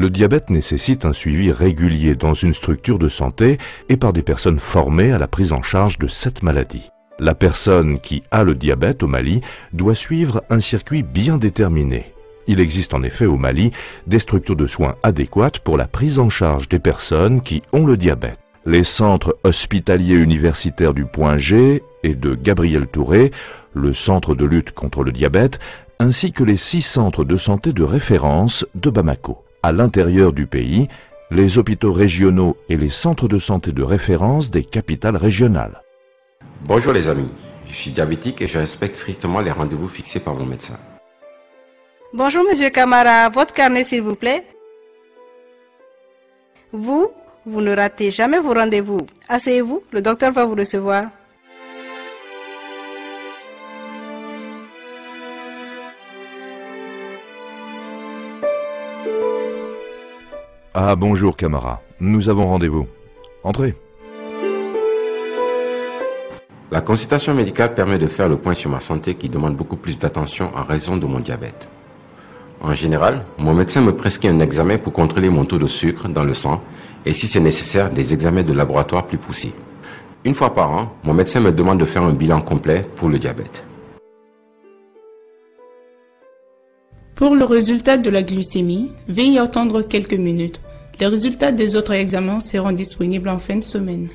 Le diabète nécessite un suivi régulier dans une structure de santé et par des personnes formées à la prise en charge de cette maladie. La personne qui a le diabète au Mali doit suivre un circuit bien déterminé. Il existe en effet au Mali des structures de soins adéquates pour la prise en charge des personnes qui ont le diabète. Les centres hospitaliers universitaires du Point G et de Gabriel Touré, le centre de lutte contre le diabète, ainsi que les 6 centres de santé de référence de Bamako. À l'intérieur du pays, les hôpitaux régionaux et les centres de santé de référence des capitales régionales. Bonjour les amis, je suis diabétique et je respecte strictement les rendez-vous fixés par mon médecin. Bonjour Monsieur Camara, votre carnet s'il vous plaît. Vous ne ratez jamais vos rendez-vous. Asseyez-vous, le docteur va vous recevoir. Ah bonjour Camara, nous avons rendez-vous. Entrez. La consultation médicale permet de faire le point sur ma santé qui demande beaucoup plus d'attention en raison de mon diabète. En général, mon médecin me prescrit un examen pour contrôler mon taux de sucre dans le sang et si c'est nécessaire, des examens de laboratoire plus poussés. Une fois par an, mon médecin me demande de faire un bilan complet pour le diabète. Pour le résultat de la glycémie, veuillez attendre quelques minutes. Les résultats des autres examens seront disponibles en fin de semaine.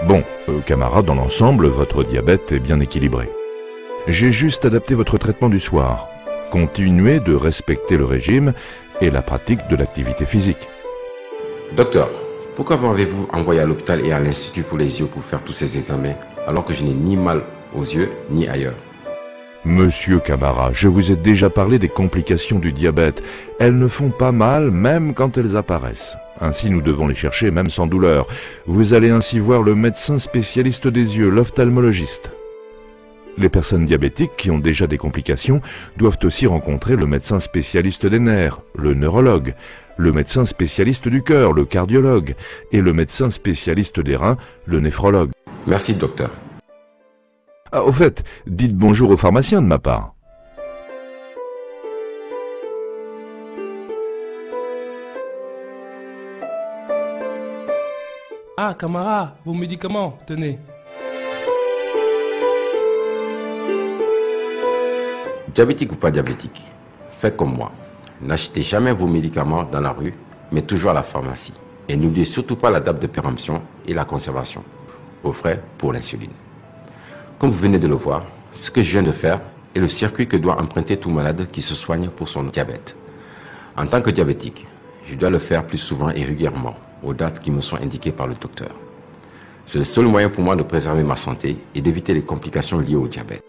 Bon, Camara, dans l'ensemble, votre diabète est bien équilibré. J'ai juste adapté votre traitement du soir. Continuez de respecter le régime et la pratique de l'activité physique. Docteur, pourquoi m'avez-vous envoyé à l'hôpital et à l'Institut pour les yeux pour faire tous ces examens alors que je n'ai ni mal aux yeux ni ailleurs? Monsieur Camara, je vous ai déjà parlé des complications du diabète. Elles ne font pas mal même quand elles apparaissent. Ainsi, nous devons les chercher même sans douleur. Vous allez ainsi voir le médecin spécialiste des yeux, l'ophtalmologiste. Les personnes diabétiques qui ont déjà des complications doivent aussi rencontrer le médecin spécialiste des nerfs, le neurologue, le médecin spécialiste du cœur, le cardiologue, et le médecin spécialiste des reins, le néphrologue. Merci, docteur. Ah, au fait, dites bonjour au pharmacien de ma part. Ah, Camara, vos médicaments, tenez. Diabétique ou pas diabétique, faites comme moi. N'achetez jamais vos médicaments dans la rue, mais toujours à la pharmacie. Et n'oubliez surtout pas la date de péremption et la conservation, aux frais pour l'insuline. Comme vous venez de le voir, ce que je viens de faire est le circuit que doit emprunter tout malade qui se soigne pour son diabète. En tant que diabétique, je dois le faire plus souvent et régulièrement, aux dates qui me sont indiquées par le docteur. C'est le seul moyen pour moi de préserver ma santé et d'éviter les complications liées au diabète.